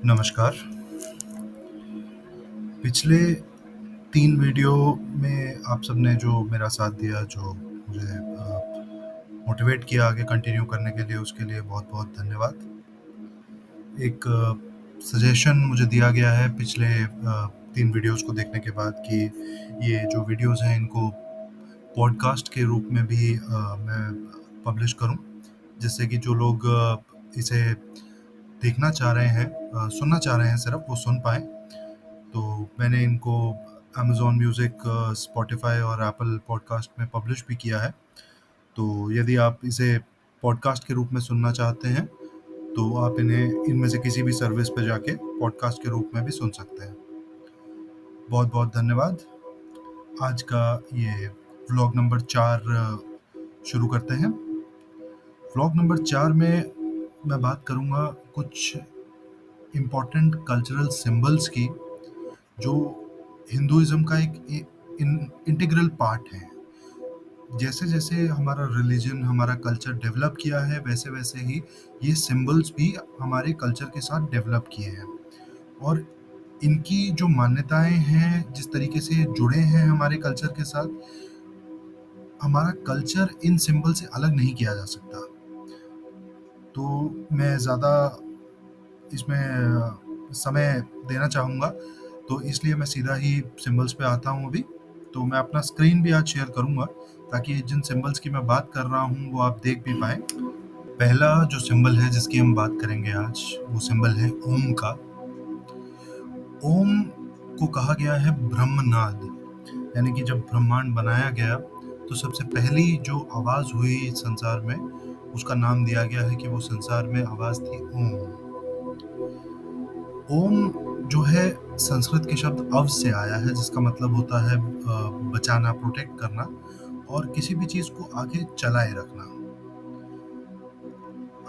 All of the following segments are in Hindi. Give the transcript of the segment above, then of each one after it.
नमस्कार। पिछले 3 वीडियो में आप सबने जो मेरा साथ दिया, जो मुझे मोटिवेट किया आगे कंटिन्यू करने के लिए, उसके लिए बहुत-बहुत धन्यवाद। एक सजेशन मुझे दिया गया है पिछले 3 वीडियोज़ को देखने के बाद कि ये जो वीडियोज़ हैं इनको पॉडकास्ट के रूप में भी मैं पब्लिश करूँ, जिससे कि जो लोग इसे देखना चाह रहे हैं, सुनना चाह रहे हैं सिर्फ़, वो सुन पाएँ। तो मैंने इनको अमेज़न म्यूज़िक, स्पॉटिफ़ाई और एप्पल पॉडकास्ट में पब्लिश भी किया है। तो यदि आप इसे पॉडकास्ट के रूप में सुनना चाहते हैं, तो आप इन्हें इनमें से किसी भी सर्विस पे जाके पॉडकास्ट के रूप में भी सुन सकते हैं। बहुत-बहुत धन्यवाद। आज का ये व्लॉग नंबर 4 शुरू करते हैं। व्लॉग नंबर 4 में मैं बात करूँगा कुछ इम्पोर्टेंट कल्चरल सिंबल्स की, जो हिंदुइज़्म का एक इंटीग्रल पार्ट है। जैसे-जैसे हमारा रिलीजन, हमारा कल्चर डेवलप किया है, वैसे-वैसे ही ये सिंबल्स भी हमारे कल्चर के साथ डेवलप किए हैं। और इनकी जो मान्यताएँ हैं, जिस तरीके से जुड़े हैं हमारे कल्चर के साथ, हमारा कल्चर इन सिंबल से अलग नहीं किया जा सकता। तो मैं ज़्यादा इसमें समय देना चाहूँगा, तो इसलिए मैं सीधा ही सिंबल्स पे आता हूँ अभी। तो मैं अपना स्क्रीन भी आज शेयर करूँगा, ताकि जिन सिंबल्स की मैं बात कर रहा हूँ, वो आप देख भी पाएँ। पहला जो सिंबल है जिसकी हम बात करेंगे आज, वो सिंबल है ओम का। ओम को कहा गया है ब्रह्मनाद, यानी कि जब ब्रह्मांड बनाया गया, तो सबसे पहली जो आवाज़ हुई संसार में, उसका नाम दिया गया है कि वो संसार में आवाज़ थी ओम। ओम जो है संस्कृत के शब्द अव से आया है, जिसका मतलब होता है बचाना, प्रोटेक्ट करना और किसी भी चीज़ को आगे चलाए रखना।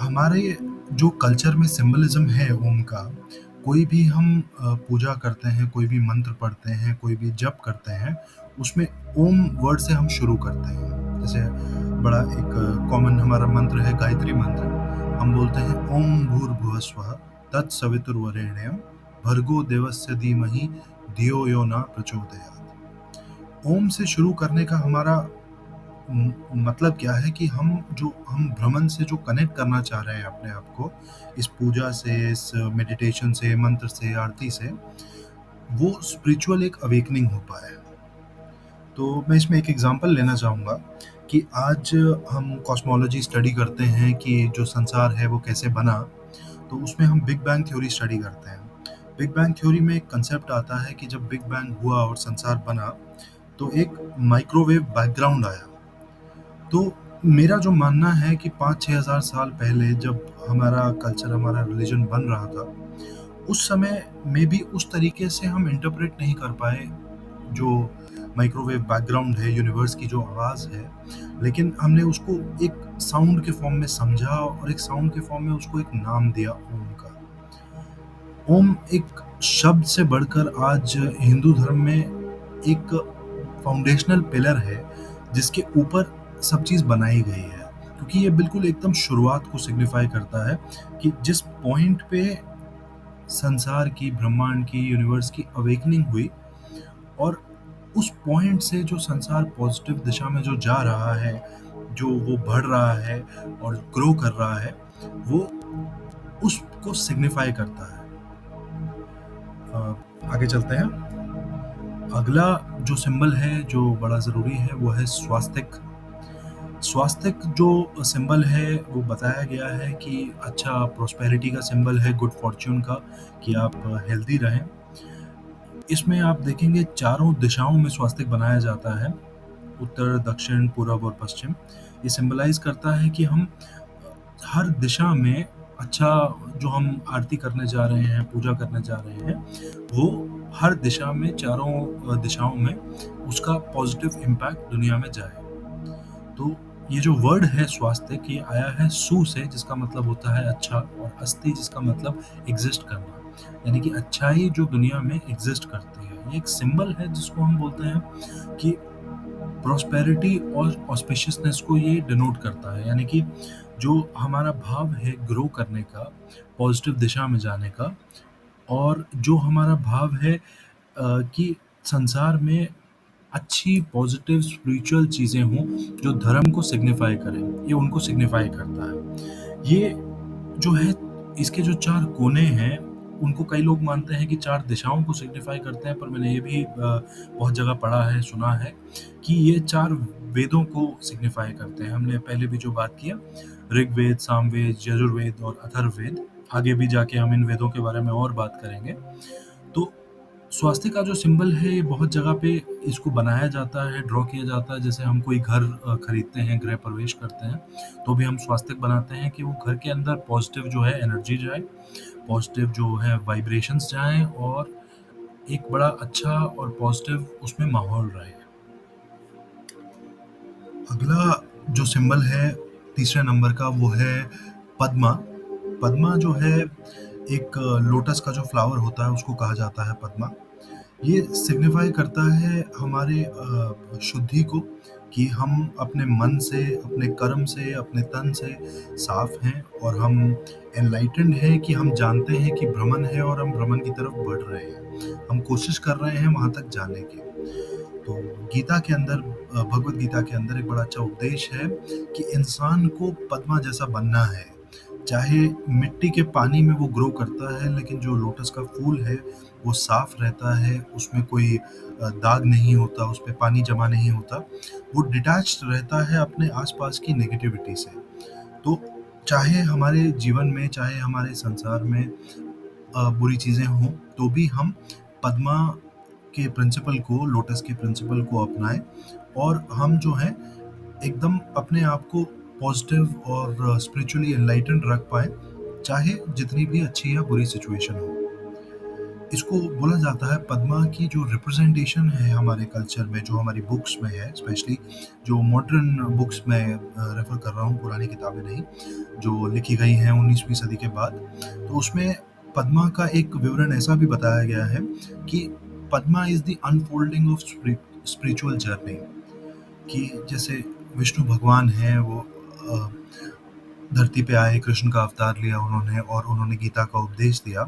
हमारे जो कल्चर में सिंबलिज़्म है ओम का, कोई भी हम पूजा करते हैं, कोई भी मंत्र पढ़ते हैं, कोई भी जप करते हैं, उसमें ओम वर्ड से हम शुरू करते हैं। जैसे बड़ा एक कॉमन हमारा मंत्र है गायत्री मंत्र। हम बोलते हैं ओम भूर्भुवः स्वः तत्सवितुर्वरेण्यं भर्गो देवस्य धीमहि धियो यो न प्रचोदयात्। ओम से शुरू करने का हमारा मतलब क्या है कि हम भ्रमण से जो कनेक्ट करना चाह रहे हैं अपने आप को, इस पूजा से, इस मेडिटेशन से, मंत्र से, आरती से, वो स्पिरिचुअल एक अवेकनिंग हो पाए। तो मैं इसमें एक एग्जांपल लेना चाहूँगा कि आज हम कॉस्मोलॉजी स्टडी करते हैं कि जो संसार है वो कैसे बना, तो उसमें हम बिग बैंग थ्योरी स्टडी करते हैं। बिग बैंग थ्योरी में एक कंसेप्ट आता है कि जब बिग बैंग हुआ और संसार बना, तो एक माइक्रोवेव बैकग्राउंड आया। तो मेरा जो मानना है कि 5-6 हज़ार साल पहले जब हमारा कल्चर, हमारा रिलीजन बन रहा था, उस समय में भी उस तरीके से हम इंटरप्रेट नहीं कर पाए जो माइक्रोवेव बैकग्राउंड है, यूनिवर्स की जो आवाज़ है, लेकिन हमने उसको एक साउंड के फॉर्म में समझा और एक साउंड के फॉर्म में उसको एक नाम दिया ओम का। ओम एक शब्द से बढ़कर आज हिंदू धर्म में एक फाउंडेशनल पिलर है, जिसके ऊपर सब चीज़ बनाई गई है। क्योंकि ये बिल्कुल एकदम शुरुआत को सिग्निफ़ाई करता है कि जिस पॉइंट पे संसार की, ब्रह्मांड की, यूनिवर्स की अवेकनिंग हुई, और उस पॉइंट से जो संसार पॉज़िटिव दिशा में जो जा रहा है, जो वो बढ़ रहा है और ग्रो कर रहा है, वो उसको सिग्निफ़ाई करता है। आगे चलते हैं। अगला जो सिंबल है, जो बड़ा ज़रूरी है, वो है स्वास्तिक। स्वास्तिक जो सिंबल है, वो बताया गया है कि अच्छा प्रॉस्पेरिटी का सिंबल है, गुड फॉर्च्यून का, कि आप हेल्दी रहें। इसमें आप देखेंगे चारों दिशाओं में स्वास्तिक बनाया जाता है, उत्तर, दक्षिण, पूरब और पश्चिम। ये सिंबलाइज़ करता है कि हम हर दिशा में अच्छा, जो हम आरती करने जा रहे हैं, पूजा करने जा रहे हैं, वो हर दिशा में, चारों दिशाओं में उसका पॉज़िटिव इम्पैक्ट दुनिया में जाए। तो ये जो वर्ड है स्वास्तिक, ये आया है सु से, जिसका मतलब होता है अच्छा, और अस्ति, जिसका मतलब एग्ज़िस्ट करना। यानी कि अच्छाई जो दुनिया में एग्ज़िस्ट करती है। ये एक सिंबल है जिसको हम बोलते हैं कि प्रॉस्पेरिटी और ऑस्पिशियसनेस को ये डिनोट करता है। यानी कि जो हमारा भाव है ग्रो करने का, पॉज़िटिव दिशा में जाने का, और जो हमारा भाव है कि संसार में अच्छी पॉजिटिव स्पिरिचुअल चीज़ें हों, जो धर्म को सिग्निफ़ाई करें, ये उनको सिग्निफ़ाई करता है। ये जो है इसके जो 4 कोने हैं, उनको कई लोग मानते हैं कि 4 दिशाओं को सिग्निफ़ाई करते हैं, पर मैंने ये भी बहुत जगह पढ़ा है, सुना है कि ये 4 वेदों को सिग्निफ़ाई करते हैं। हमने पहले भी जो बात किया, ऋग्वेद, सामवेद, यजुर्वेद और अथर्ववेद। आगे भी जाके हम इन वेदों के बारे में और बात करेंगे। तो स्वास्तिक का जो सिंबल है, ये बहुत जगह पे इसको बनाया जाता है, ड्रॉ किया जाता है। जैसे हम कोई घर खरीदते हैं, गृह प्रवेश करते हैं, तो भी हम स्वास्तिक बनाते हैं कि वो घर के अंदर पॉजिटिव जो है एनर्जी जाए, पॉजिटिव जो है वाइब्रेशंस जाएँ और एक बड़ा अच्छा और पॉजिटिव उसमें माहौल रहे। अगला जो सिंबल है तीसरे नंबर का, वो है पद्मा। पद्मा जो है एक लोटस का जो फ्लावर होता है, उसको कहा जाता है पद्मा। ये सिग्निफ़ाई करता है हमारे शुद्धि को, कि हम अपने मन से, अपने कर्म से, अपने तन से साफ़ हैं और हम एनलाइटेंड हैं, कि हम जानते हैं कि भ्रमण है और हम भ्रमण की तरफ बढ़ रहे हैं। हम कोशिश कर रहे हैं वहाँ तक जाने की। तो गीता के अंदर भगवद गीता के अंदर एक बड़ा अच्छा उपदेश है कि इंसान को पद्मा जैसा बनना है। चाहे मिट्टी के पानी में वो ग्रो करता है, लेकिन जो लोटस का फूल है, वो साफ रहता है, उसमें कोई दाग नहीं होता, उस पे पानी जमा नहीं होता। वो डिटैच्ड रहता है अपने आस-पास की नेगेटिविटी से। तो चाहे हमारे जीवन में, चाहे हमारे संसार में बुरी चीज़ें हों, तो भी हम पद्मा के प्रिंसिपल को, लोटस के प्रिंसिपल को अपनाएँ और हम जो है एकदम अपने आप को पॉजिटिव और स्पिरिचुअली एनलाइटेंड रख पाएँ, चाहे जितनी भी अच्छी या बुरी सिचुएशन हो। इसको बोला जाता है, पद्मा की जो रिप्रेजेंटेशन है हमारे कल्चर में, जो हमारी बुक्स में है, स्पेशली जो मॉडर्न बुक्स में रेफ़र कर रहा हूँ, पुरानी किताबें नहीं, जो लिखी गई हैं 19वीं सदी के बाद। तो उसमें पद्मा का एक विवरण ऐसा भी बताया गया है कि Padma is the unfolding of spiritual journey. कि जैसे विष्णु भगवान हैं, वो अ, धरती पे आए, कृष्ण का अवतार लिया उन्होंने और उन्होंने गीता का उपदेश दिया।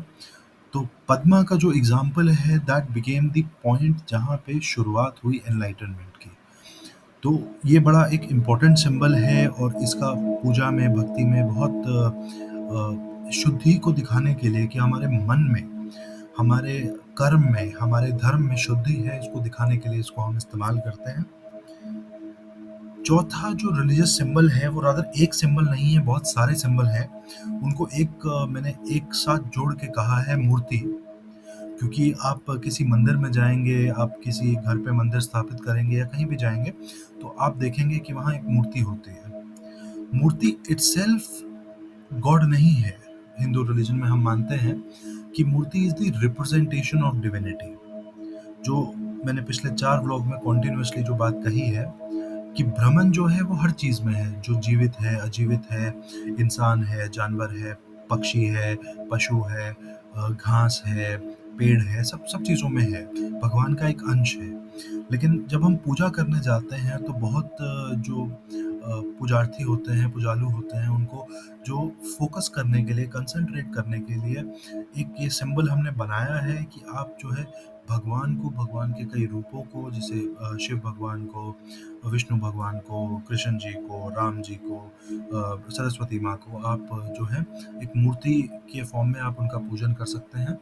तो पद्मा का जो एग्ज़ाम्पल है, दैट बिकेम द पॉइंट जहाँ पे शुरुआत हुई एनलाइटनमेंट की। तो ये बड़ा एक इम्पोर्टेंट सिंबल है और इसका पूजा में, भक्ति में बहुत शुद्धि को दिखाने के लिए, कि हमारे मन में, हमारे कर्म में, हमारे धर्म में शुद्धि है, इसको दिखाने के लिए इसको हम इस्तेमाल करते हैं। चौथा जो रिलीजियस सिंबल है, वो रादर एक सिंबल नहीं है, बहुत सारे सिंबल हैं। उनको मैंने एक साथ जोड़ के कहा है मूर्ति, क्योंकि आप किसी मंदिर में जाएँगे, आप किसी घर पे मंदिर स्थापित करेंगे या कहीं भी जाएँगे, तो आप देखेंगे कि वहाँ एक मूर्ति होती है। मूर्ति इटसेल्फ गॉड नहीं है। हिंदू रिलीजन में हम मानते हैं कि मूर्ति is the representation of divinity. जो मैंने पिछले 4 व्लॉग में कंटीन्यूअसली जो बात कही है, कि भ्रमण जो है वो हर चीज़ में है, जो जीवित है, अजीवित है, इंसान है, जानवर है, पक्षी है, पशु है, घास है, पेड़ है, सब सब चीज़ों में है, भगवान का एक अंश है। लेकिन जब हम पूजा करने जाते हैं, तो बहुत जो पुजार्थी होते हैं, पुजालु होते हैं, उनको जो फ़ोकस करने के लिए, कंसंट्रेट करने के लिए एक ये सिंबल हमने बनाया है, कि आप जो है भगवान को, भगवान के कई रूपों को, जैसे शिव भगवान को, विष्णु भगवान को, कृष्ण जी को, राम जी को, सरस्वती माँ को, आप जो है एक मूर्ति के फॉर्म में आप उनका पूजन कर सकते हैं।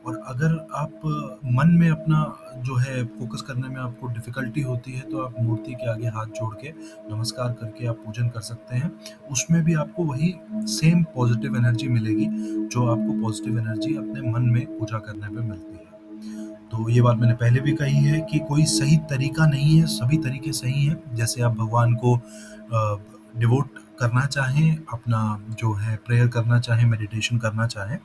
और अगर आप मन में अपना जो है फ़ोकस करने में आपको डिफ़िकल्टी होती है, तो आप मूर्ति के आगे हाथ जोड़ के नमस्कार करके आप पूजन कर सकते हैं। उसमें भी आपको वही सेम पॉज़िटिव एनर्जी मिलेगी, जो आपको पॉज़िटिव एनर्जी अपने मन में पूजा करने पे मिलती है। तो ये बात मैंने पहले भी कही है कि कोई सही तरीका नहीं है, सभी तरीके सही हैं। जैसे आप भगवान को डिवोट करना चाहें, अपना जो है प्रेयर करना चाहें, मेडिटेशन करना चाहें।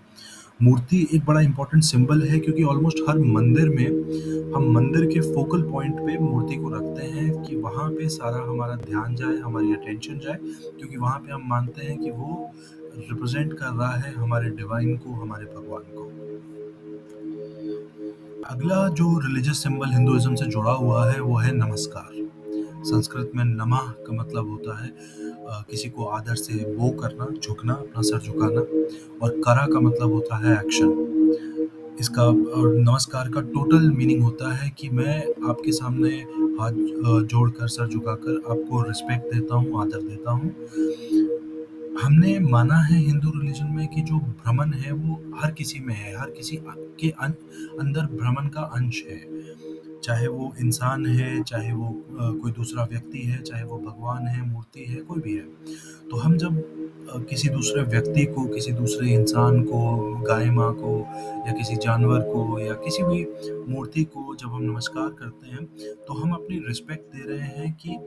मूर्ति एक बड़ा इम्पोर्टेंट सिंबल है, क्योंकि ऑलमोस्ट हर मंदिर में हम मंदिर के फोकल पॉइंट पे मूर्ति को रखते हैं, कि वहाँ पे सारा हमारा ध्यान जाए, हमारी अटेंशन जाए, क्योंकि वहाँ पे हम मानते हैं कि वो रिप्रेजेंट कर रहा है हमारे डिवाइन को, हमारे भगवान को। अगला जो रिलीजियस सिंबल हिंदुइज्म से जुड़ा हुआ है, वो है नमस्कार। संस्कृत में नमः का मतलब होता है किसी को आदर से बो करना, झुकना, अपना सर झुकाना, और करा का मतलब होता है एक्शन। इसका नमस्कार का टोटल मीनिंग होता है कि मैं आपके सामने हाथ जोड़कर, सर झुकाकर आपको रिस्पेक्ट देता हूँ, आदर देता हूँ। हमने माना है हिंदू रिलीजन में कि जो भ्रमण है वो हर किसी में है, हर किसी के अंदर भ्रमण का अंश है। चाहे वो इंसान है, चाहे वो कोई दूसरा व्यक्ति है, चाहे वो भगवान है, मूर्ति है, कोई भी है। तो हम जब किसी दूसरे व्यक्ति को, किसी दूसरे इंसान को, गाय माँ को या किसी जानवर को या किसी भी मूर्ति को जब हम नमस्कार करते हैं, तो हम अपनी रिस्पेक्ट दे रहे हैं कि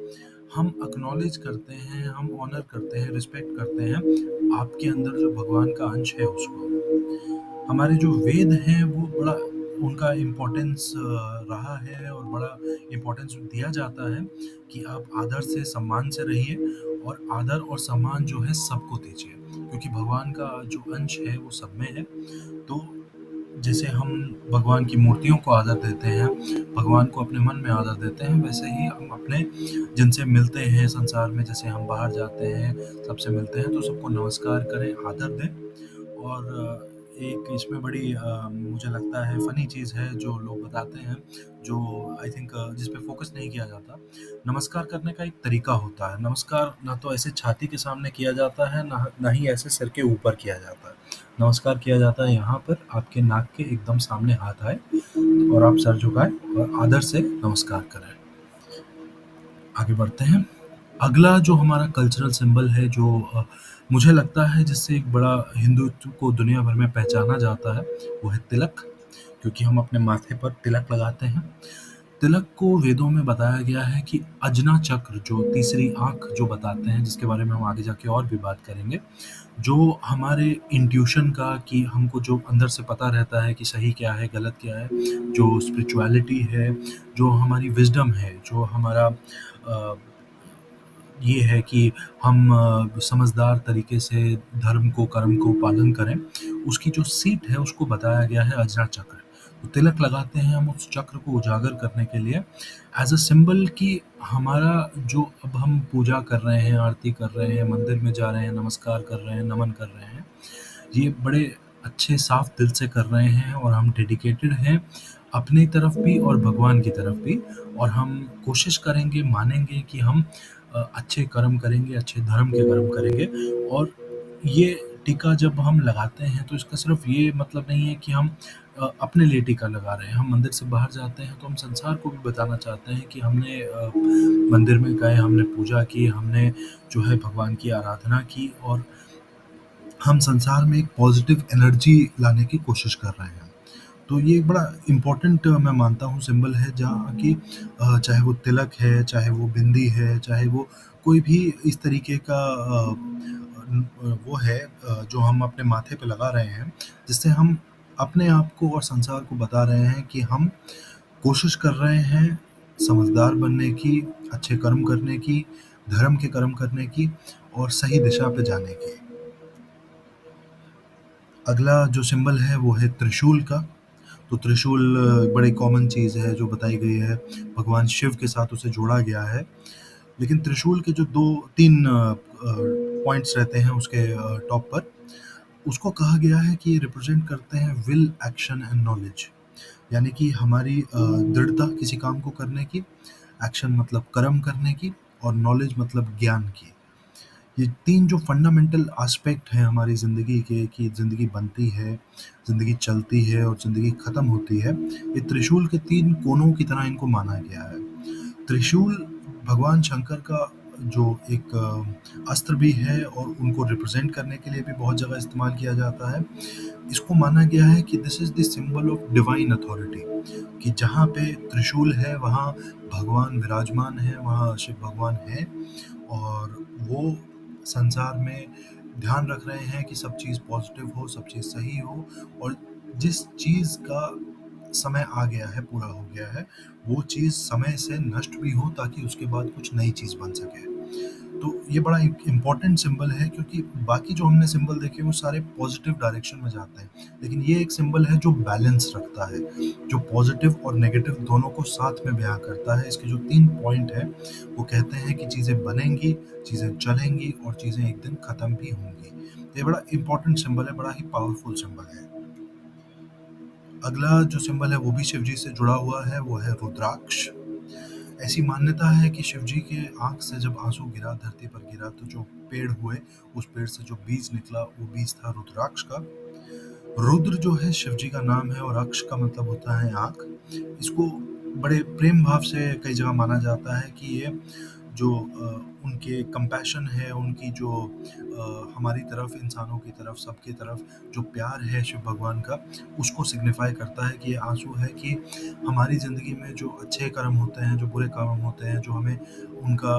हम एक्नॉलेज करते हैं, हम ऑनर करते हैं, रिस्पेक्ट करते हैं आपके अंदर जो भगवान का अंश है उसको। हमारे जो वेद हैं वो बड़ा उनका इम्पोर्टेंस रहा है और बड़ा इम्पोर्टेंस दिया जाता है कि आप आदर से, सम्मान से रहिए और आदर और सम्मान जो है सबको दीजिए, क्योंकि भगवान का जो अंश है वो सब में है। तो जैसे हम भगवान की मूर्तियों को आदर देते हैं, भगवान को अपने मन में आदर देते हैं, वैसे ही हम अपने जिनसे मिलते हैं संसार में, जैसे हम बाहर जाते हैं, सबसे मिलते हैं, तो सबको नमस्कार करें, आदर दें। और एक इसमें बड़ी मुझे लगता है फ़नी चीज़ है जो लोग बताते हैं, जो आई थिंक जिस पे फ़ोकस नहीं किया जाता। नमस्कार करने का एक तरीका होता है। नमस्कार ना तो ऐसे छाती के सामने किया जाता है, ना ही ऐसे सिर के ऊपर किया जाता है। नमस्कार किया जाता है यहाँ पर, आपके नाक के एकदम सामने हाथ आए और आप सर झुकाएँ और आदर से नमस्कार करें। आगे बढ़ते हैं। अगला जो हमारा कल्चरल सिंबल है, जो मुझे लगता है जिससे एक बड़ा हिंदुत्व को दुनिया भर में पहचाना जाता है, वो है तिलक, क्योंकि हम अपने माथे पर तिलक लगाते हैं। तिलक को वेदों में बताया गया है कि अजना चक्र, जो तीसरी आँख जो बताते हैं, जिसके बारे में हम आगे जाके और भी बात करेंगे, जो हमारे इंट्यूशन का, कि हमको जो अंदर से पता रहता है कि सही क्या है, गलत क्या है, जो स्पिरिचुअलिटी है, जो हमारी विज़डम है, जो हमारा ये है कि हम समझदार तरीके से धर्म को, कर्म को पालन करें, उसकी जो सीट है उसको बताया गया है अजरा चक्र। तो तिलक लगाते हैं हम उस चक्र को उजागर करने के लिए, एज़ अ सिंबल कि हमारा जो अब हम पूजा कर रहे हैं, आरती कर रहे हैं, मंदिर में जा रहे हैं, नमस्कार कर रहे हैं, नमन कर रहे हैं, ये बड़े अच्छे साफ दिल से कर रहे हैं और हम डेडिकेटेड हैं अपनी तरफ भी और भगवान की तरफ भी। और हम कोशिश करेंगे, मानेंगे कि हम अच्छे कर्म करेंगे, अच्छे धर्म के कर्म करेंगे। और ये टीका जब हम लगाते हैं तो इसका सिर्फ ये मतलब नहीं है कि हम अपने लिए टीका लगा रहे हैं। हम मंदिर से बाहर जाते हैं तो हम संसार को भी बताना चाहते हैं कि हमने मंदिर में गए, हमने पूजा की, हमने जो है भगवान की आराधना की, और हम संसार में एक पॉजिटिव एनर्जी लाने की कोशिश कर रहे हैं। तो ये एक बड़ा इम्पोर्टेंट मैं मानता हूँ सिंबल है, जहाँ कि चाहे वो तिलक है, चाहे वो बिंदी है, चाहे वो कोई भी इस तरीके का वो है जो हम अपने माथे पे लगा रहे हैं, जिससे हम अपने आप को और संसार को बता रहे हैं कि हम कोशिश कर रहे हैं समझदार बनने की, अच्छे कर्म करने की, धर्म के कर्म करने की और सही दिशा पे जाने की। अगला जो सिंबल है वो है त्रिशूल का। तो त्रिशूल बड़ी कॉमन चीज़ है जो बताई गई है, भगवान शिव के साथ उसे जोड़ा गया है। लेकिन त्रिशूल के जो 2-3 पॉइंट्स रहते हैं उसके टॉप पर, उसको कहा गया है कि ये रिप्रेजेंट करते हैं विल, एक्शन एंड नॉलेज। यानी कि हमारी दृढ़ता किसी काम को करने की, एक्शन मतलब कर्म करने की, और नॉलेज मतलब ज्ञान की। ये 3 जो फंडामेंटल एस्पेक्ट हैं हमारी ज़िंदगी के, कि ज़िंदगी बनती है, ज़िंदगी चलती है और ज़िंदगी ख़त्म होती है, ये त्रिशूल के 3 कोनों की तरह इनको माना गया है। त्रिशूल भगवान शंकर का जो एक अस्त्र भी है और उनको रिप्रेजेंट करने के लिए भी बहुत जगह इस्तेमाल किया जाता है। इसको माना गया है कि this is the symbol of divine authority, कि जहाँ पे त्रिशूल है वहाँ भगवान विराजमान है, वहाँ शिव भगवान हैं, और वो संसार में ध्यान रख रहे हैं कि सब चीज़ पॉजिटिव हो, सब चीज़ सही हो, और जिस चीज़ का समय आ गया है, पूरा हो गया है, वो चीज़ समय से नष्ट भी हो ताकि उसके बाद कुछ नई चीज़ बन सके। तो ये बड़ा एक इम्पोर्टेंट सिंबल है, क्योंकि बाकी जो हमने सिंबल देखे वो सारे पॉजिटिव डायरेक्शन में जाते हैं। लेकिन ये एक सिंबल है जो बैलेंस रखता है, जो पॉजिटिव और नेगेटिव दोनों को साथ में बयाँ करता है। इसके जो 3 पॉइंट हैं, वो कहते हैं कि चीज़ें बनेंगी, चीज़ें चलेंगी और चीज़ें एक दिन खत्म भी होंगी। तो ये बड़ा इम्पोर्टेंट सिंबल है, बड़ा ही पावरफुल सिंबल है। अगला जो सिंबल है वो भी शिव जी से जुड़ा हुआ है, वो है रुद्राक्ष। ऐसी मान्यता है कि शिव जी के आँख से जब आँसू गिरा, धरती पर गिरा, तो जो पेड़ हुए, उस पेड़ से जो बीज निकला, वो बीज था रुद्राक्ष का। रुद्र जो है शिव जी का नाम है और अक्ष का मतलब होता है आँख। इसको बड़े प्रेम भाव से कई जगह माना जाता है कि ये जो उनके कंपैशन है, उनकी जो हमारी तरफ, इंसानों की तरफ, सबकी तरफ जो प्यार है शिव भगवान का, उसको सिग्निफाई करता है कि ये आंसू है कि हमारी ज़िंदगी में जो अच्छे कर्म होते हैं, जो बुरे कर्म होते हैं, जो हमें उनका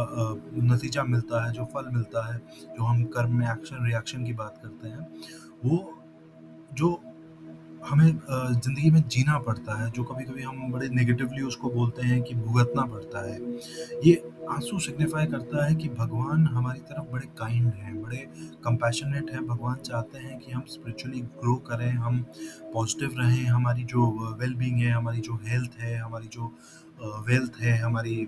नतीजा मिलता है, जो फल मिलता है, जो हम कर्म में एक्शन रिएक्शन की बात करते हैं, वो जो हमें ज़िंदगी में जीना पड़ता है, जो कभी-कभी हम बड़े नेगेटिवली उसको बोलते हैं कि भुगतना पड़ता है। ये आंसू सिग्निफाई करता है कि भगवान हमारी तरफ बड़े काइंड हैं, बड़े कंपैशनेट हैं। भगवान चाहते हैं कि हम स्पिरिचुअली ग्रो करें, हम पॉजिटिव रहें, हमारी जो वेल बीइंग है, हमारी जो हेल्थ है, हमारी जो वेल्थ है, हमारी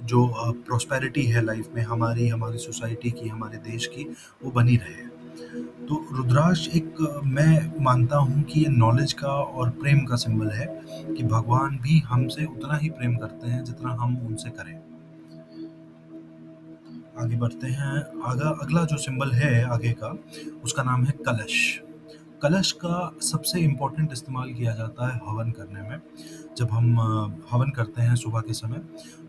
जो प्रॉस्पेरिटी है लाइफ में, हमारी सोसाइटी की, हमारे देश की, वो बनी रहे। तो रुद्राक्ष एक मैं मानता हूँ कि ये नॉलेज का और प्रेम का सिंबल है कि भगवान भी हमसे उतना ही प्रेम करते हैं जितना हम उनसे करें। आगे बढ़ते हैं। अगला जो सिंबल है आगे का, उसका नाम है कलश। कलश का सबसे इम्पोर्टेंट इस्तेमाल किया जाता है हवन करने में। जब हम हवन करते हैं सुबह के समय,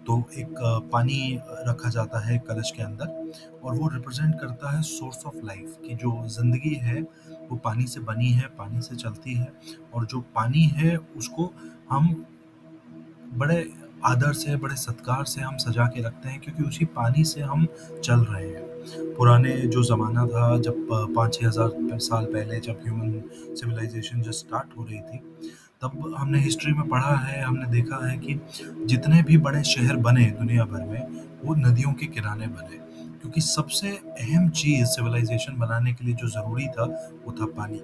तो एक पानी रखा जाता है कलश के अंदर, और वो रिप्रेजेंट करता है सोर्स ऑफ लाइफ, कि जो ज़िंदगी है वो पानी से बनी है, पानी से चलती है, और जो पानी है उसको हम बड़े आदर से, बड़े सत्कार से हम सजा के रखते हैं, क्योंकि उसी पानी से हम चल रहे हैं। पुराने जो ज़माना था, जब 5-6 हज़ार साल पहले जब ह्यूमन सिविलाइजेशन जस्ट स्टार्ट हो रही थी, तब हमने हिस्ट्री में पढ़ा है, हमने देखा है कि जितने भी बड़े शहर बने दुनिया भर में, वो नदियों के किनारे बने, क्योंकि सबसे अहम चीज़ सिविलाइजेशन बनाने के लिए जो ज़रूरी था, वो था पानी।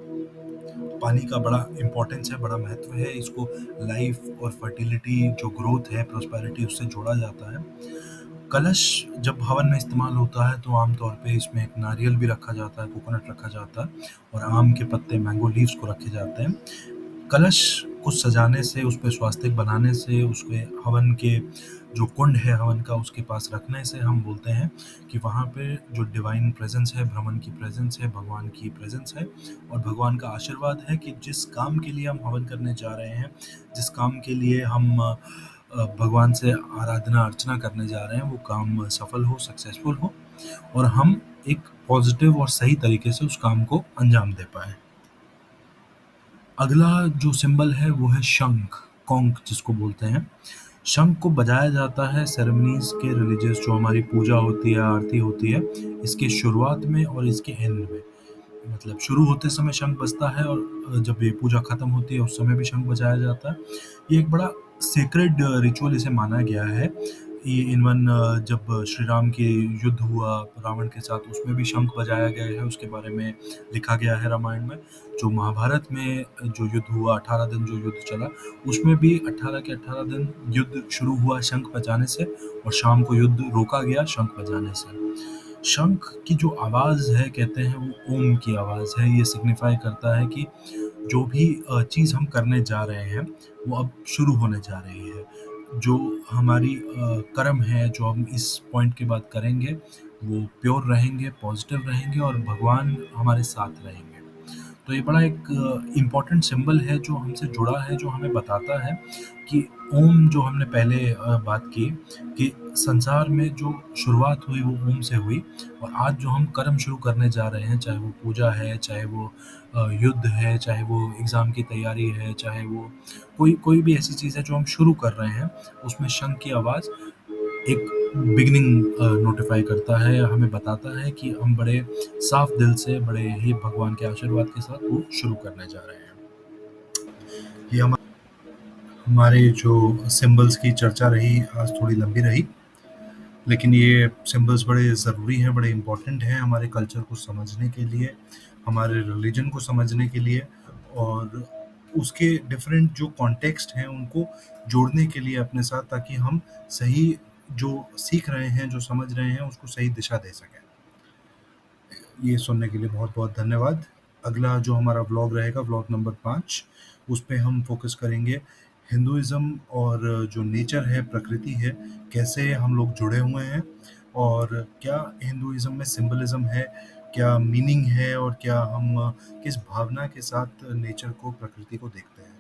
पानी का बड़ा इम्पोर्टेंस है, बड़ा महत्व है। इसको लाइफ और फर्टिलिटी, जो ग्रोथ है, प्रॉस्पेरिटी, उससे जोड़ा जाता है। कलश जब हवन में इस्तेमाल होता है, तो आमतौर पे इसमें एक नारियल भी रखा जाता है, कोकोनट रखा जाता है, और आम के पत्ते, मैंगो लीव्स को रखे जाते हैं। कलश को सजाने से, उस पे स्वास्तिक बनाने से, उसके हवन के जो कुंड है हवन का, उसके पास रखने से हम बोलते हैं कि वहाँ पे जो डिवाइन प्रेजेंस है, ब्रह्मन की प्रेजेंस है, भगवान की प्रेजेंस है, और भगवान का आशीर्वाद है कि जिस काम के लिए हम हवन करने जा रहे हैं, जिस काम के लिए हम भगवान से आराधना अर्चना करने जा रहे हैं, वो काम सफल हो, सक्सेसफुल हो, और हम एक पॉजिटिव और सही तरीके से उस काम को अंजाम दे पाएँ। अगला जो सिंबल है वो है शंख, कॉन्क जिसको बोलते हैं। शंख को बजाया जाता है सेरेमनीज़ के, रिलीजियस जो हमारी पूजा होती है, आरती होती है, इसके शुरुआत में और इसके एंड में। मतलब शुरू होते समय शंख बजता है, और जब ये पूजा खत्म होती है उस समय भी शंख बजाया जाता है। ये एक बड़ा सेक्रेड रिचुअल इसे माना गया है। ये इवन जब श्री राम के युद्ध हुआ रावण के साथ, उसमें भी शंख बजाया गया है, उसके बारे में लिखा गया है रामायण में। जो महाभारत में जो युद्ध हुआ, 18 दिन जो युद्ध चला, उसमें भी 18 के 18 दिन युद्ध शुरू हुआ शंख बजाने से, और शाम को युद्ध रोका गया शंख बजाने से। शंख की जो आवाज़ है, कहते हैं वो ओम की आवाज़ है। ये सिग्निफाई करता है कि जो भी चीज़ हम करने जा रहे हैं, वो अब शुरू होने जा रही है। जो हमारी कर्म है, जो हम इस पॉइंट के बाद करेंगे, वो प्योर रहेंगे, पॉजिटिव रहेंगे, और भगवान हमारे साथ रहेंगे। तो ये बड़ा एक इम्पोर्टेंट सिंबल है जो हमसे जुड़ा है, जो हमें बताता है कि ओम, जो हमने पहले बात की कि संसार में जो शुरुआत हुई वो ओम से हुई, और आज जो हम कर्म शुरू करने जा रहे हैं, चाहे वो पूजा है, चाहे वो युद्ध है, चाहे वो एग्ज़ाम की तैयारी है, चाहे वो कोई कोई भी ऐसी चीज़ है जो हम शुरू कर रहे हैं, उसमें शंख की आवाज़ एक बिगिनिंग नोटिफ़ाई करता है, हमें बताता है कि हम बड़े साफ दिल से, बड़े ही भगवान के आशीर्वाद के साथ वो शुरू करने जा रहे हैं। ये हमारे जो सिंबल्स की चर्चा रही, आज थोड़ी लंबी रही, लेकिन ये सिंबल्स बड़े ज़रूरी हैं, बड़े इम्पोर्टेंट हैं हमारे कल्चर को समझने के लिए, हमारे रिलीजन को समझने के लिए, और उसके डिफरेंट जो कॉन्टेक्स्ट हैं उनको जोड़ने के लिए अपने साथ, ताकि हम सही जो सीख रहे हैं, जो समझ रहे हैं, उसको सही दिशा दे सकें। ये सुनने के लिए बहुत बहुत धन्यवाद। अगला जो हमारा व्लॉग रहेगा, व्लॉग नंबर 5, उस पे हम फ़ोकस करेंगे हिंदुइज़्म और जो नेचर है, प्रकृति है, कैसे हम लोग जुड़े हुए हैं और क्या हिंदुइज़्म में सिम्बोलिज़्म है, क्या मीनिंग है और क्या हम किस भावना के साथ नेचर को, प्रकृति को देखते हैं।